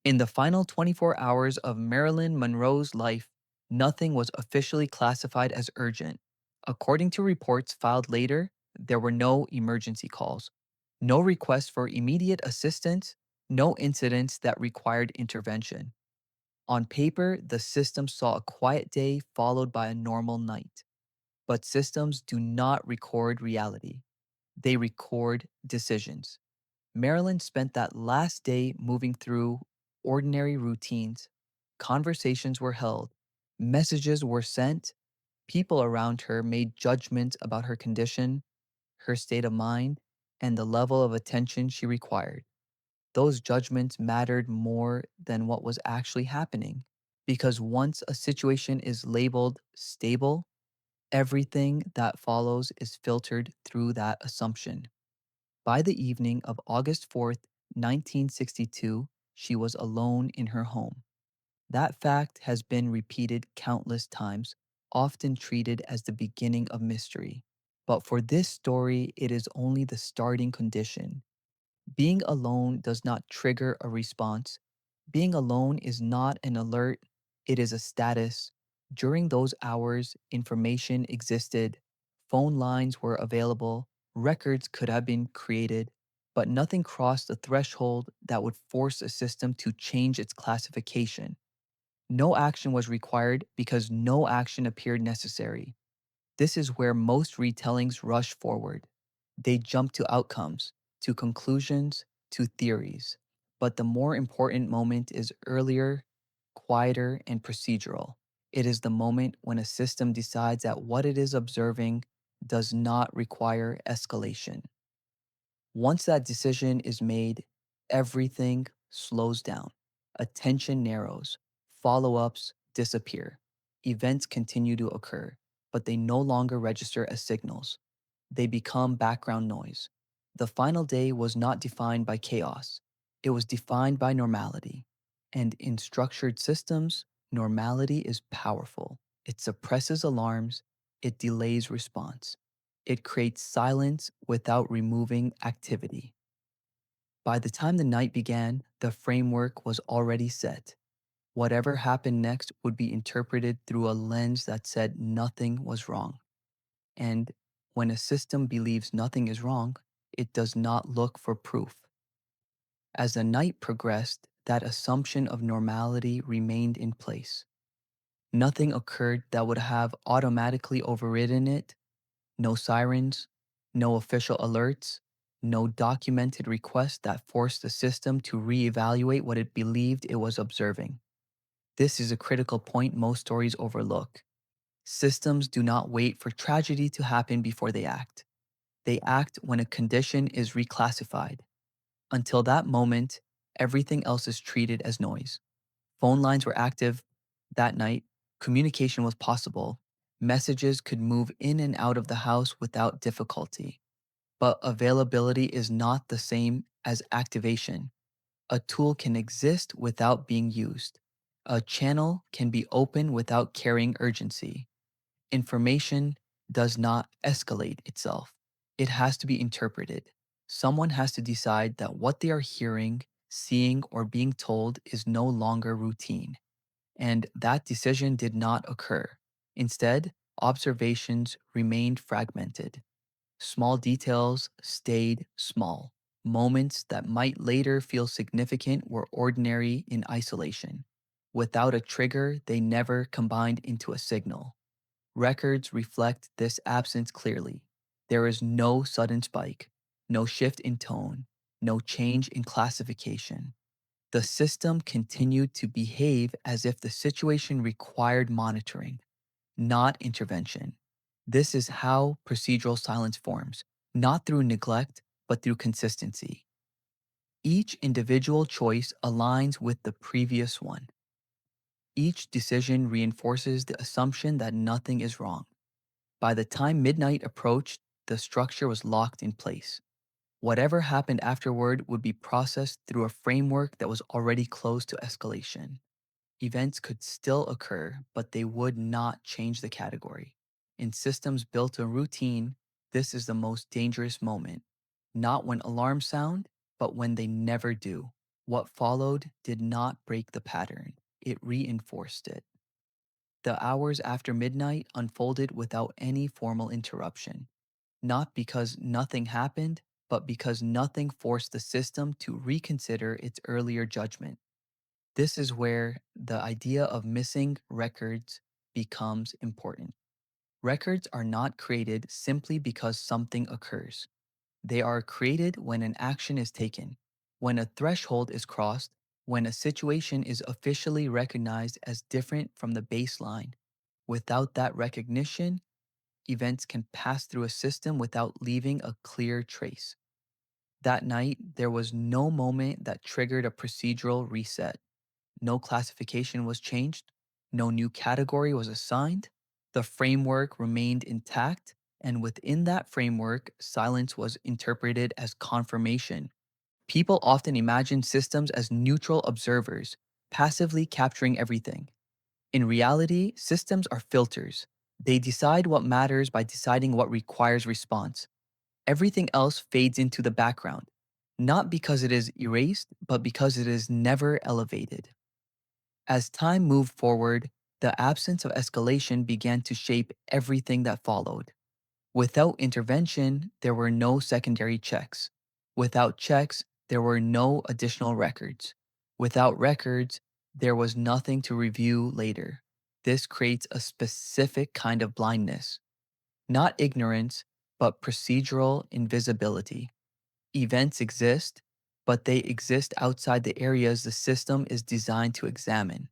In the final 24 hours of Marilyn Monroe's life, nothing was officially classified as urgent. According to reports filed later, there were no emergency calls, no requests for immediate assistance, no incidents that required intervention. On paper, the system saw a quiet day followed by a normal night. But systems do not record reality, they record decisions. Marilyn spent that last day moving through ordinary routines. Conversations were held, messages were sent, people around her made judgments about her condition, her state of mind, and the level of attention she required. Those judgments mattered more than what was actually happening. Because once a situation is labeled stable, everything that follows is filtered through that assumption. By the evening of August 4th, 1962, she was alone in her home. That fact has been repeated countless times, often treated as the beginning of mystery. But for this story, it is only the starting condition. Being alone does not trigger a response. Being alone is not an alert, it is a status. During those hours, information existed, phone lines were available, records could have been created, but nothing crossed the threshold that would force a system to change its classification. No action was required because no action appeared necessary. This is where most retellings rush forward. They jump to outcomes, to conclusions, to theories. But the more important moment is earlier, quieter, and procedural. It is the moment when a system decides that what it is observing does not require escalation. Once that decision is made, everything slows down. Attention narrows. Follow ups disappear. Events continue to occur, but they no longer register as signals. They become background noise. The final day was not defined by chaos, it was defined by normality. And in structured systems, normality is powerful. It suppresses alarms, it delays response. It creates silence without removing activity. By the time the night began, the framework was already set. Whatever happened next would be interpreted through a lens that said nothing was wrong. And when a system believes nothing is wrong, it does not look for proof. As the night progressed, that assumption of normality remained in place. Nothing occurred that would have automatically overridden it. No sirens, no official alerts, no documented request that forced the system to reevaluate what it believed it was observing. This is a critical point most stories overlook. Systems do not wait for tragedy to happen before they act. They act when a condition is reclassified. Until that moment, everything else is treated as noise. Phone lines were active that night, communication was possible, messages could move in and out of the house without difficulty. But availability is not the same as activation. A tool can exist without being used. A channel can be open without carrying urgency. Information does not escalate itself, it has to be interpreted. Someone has to decide that what they are hearing, seeing, or being told is no longer routine. And that decision did not occur. Instead, observations remained fragmented. Small details stayed small. Moments that might later feel significant were ordinary in isolation. Without a trigger, they never combined into a signal. Records reflect this absence clearly. There is no sudden spike, no shift in tone, no change in classification. The system continued to behave as if the situation required monitoring, not intervention. This is how procedural silence forms, not through neglect, but through consistency. Each individual choice aligns with the previous one. Each decision reinforces the assumption that nothing is wrong. By the time midnight approached, the structure was locked in place. Whatever happened afterward would be processed through a framework that was already close to escalation. Events could still occur, but they would not change the category. In systems built on routine, this is the most dangerous moment. Not when alarms sound, but when they never do. What followed did not break the pattern, it reinforced it. The hours after midnight unfolded without any formal interruption, not because nothing happened, but because nothing forced the system to reconsider its earlier judgment. This is where the idea of missing records becomes important. Records are not created simply because something occurs. They are created when an action is taken, when a threshold is crossed, when a situation is officially recognized as different from the baseline. Without that recognition, events can pass through a system without leaving a clear trace. That night, there was no moment that triggered a procedural reset. No classification was changed, no new category was assigned. The framework remained intact, and within that framework, silence was interpreted as confirmation. People often imagine systems as neutral observers, passively capturing everything. In reality, systems are filters. They decide what matters by deciding what requires response. Everything else fades into the background, not because it is erased, but because it is never elevated. As time moved forward, the absence of escalation began to shape everything that followed. Without intervention, there were no secondary checks. Without checks, there were no additional records. Without records, there was nothing to review later. This creates a specific kind of blindness, not ignorance, but procedural invisibility. Events exist, but they exist outside the areas the system is designed to examine.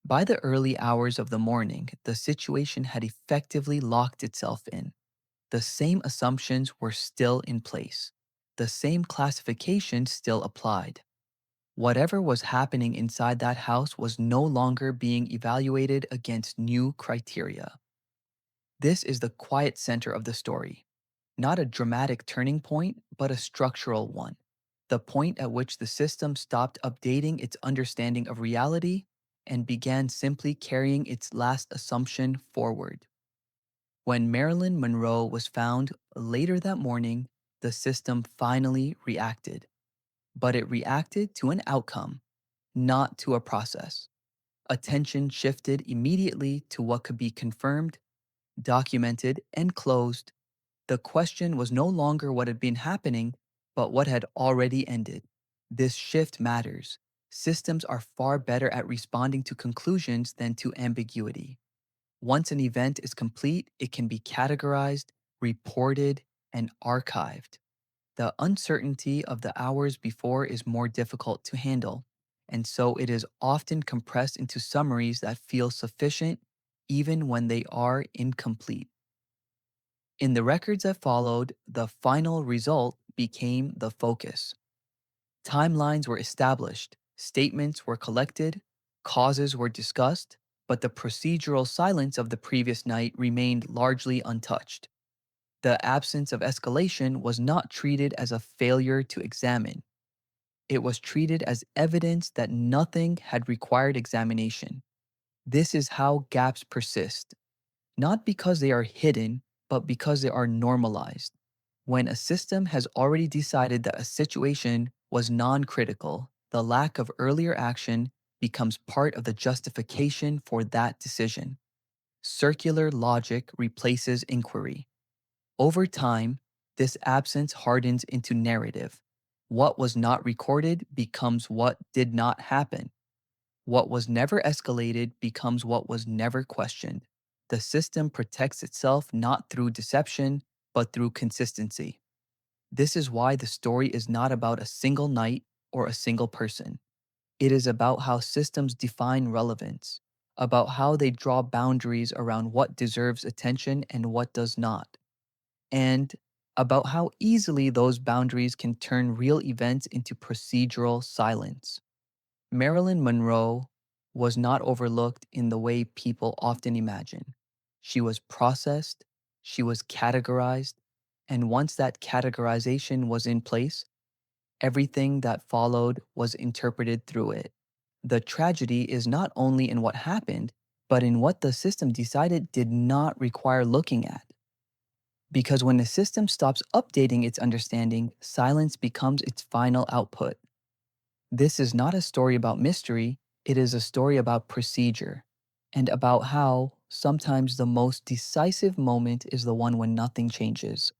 By the early hours of the morning, the situation had effectively locked itself in. The same assumptions were still in place. The same classification still applied. Whatever was happening inside that house was no longer being evaluated against new criteria. This is the quiet center of the story, not a dramatic turning point, but a structural one. The point at which the system stopped updating its understanding of reality and began simply carrying its last assumption forward. When Marilyn Monroe was found later that morning, the system finally reacted. But it reacted to an outcome, not to a process. Attention shifted immediately to what could be confirmed, documented, and closed. The question was no longer what had been happening, but what had already ended. This shift matters. Systems are far better at responding to conclusions than to ambiguity. Once an event is complete, it can be categorized, reported, and archived. The uncertainty of the hours before is more difficult to handle, and so it is often compressed into summaries that feel sufficient even when they are incomplete. In the records that followed, the final result became the focus. Timelines were established, statements were collected, causes were discussed, but the procedural silence of the previous night remained largely untouched. The absence of escalation was not treated as a failure to examine. It was treated as evidence that nothing had required examination. This is how gaps persist, not because they are hidden, but because they are normalized. When a system has already decided that a situation was non critical, the lack of earlier action becomes part of the justification for that decision. Circular logic replaces inquiry. Over time, this absence hardens into narrative. What was not recorded becomes what did not happen. What was never escalated becomes what was never questioned. The system protects itself not through deception, but through consistency. This is why the story is not about a single night or a single person. It is about how systems define relevance, about how they draw boundaries around what deserves attention and what does not, and about how easily those boundaries can turn real events into procedural silence. Marilyn Monroe was not overlooked in the way people often imagine. She was processed, she was categorized, and once that categorization was in place, everything that followed was interpreted through it. The tragedy is not only in what happened, but in what the system decided did not require looking at. Because when the system stops updating its understanding, silence becomes its final output. This is not a story about mystery, it is a story about procedure and about how sometimes the most decisive moment is the one when nothing changes.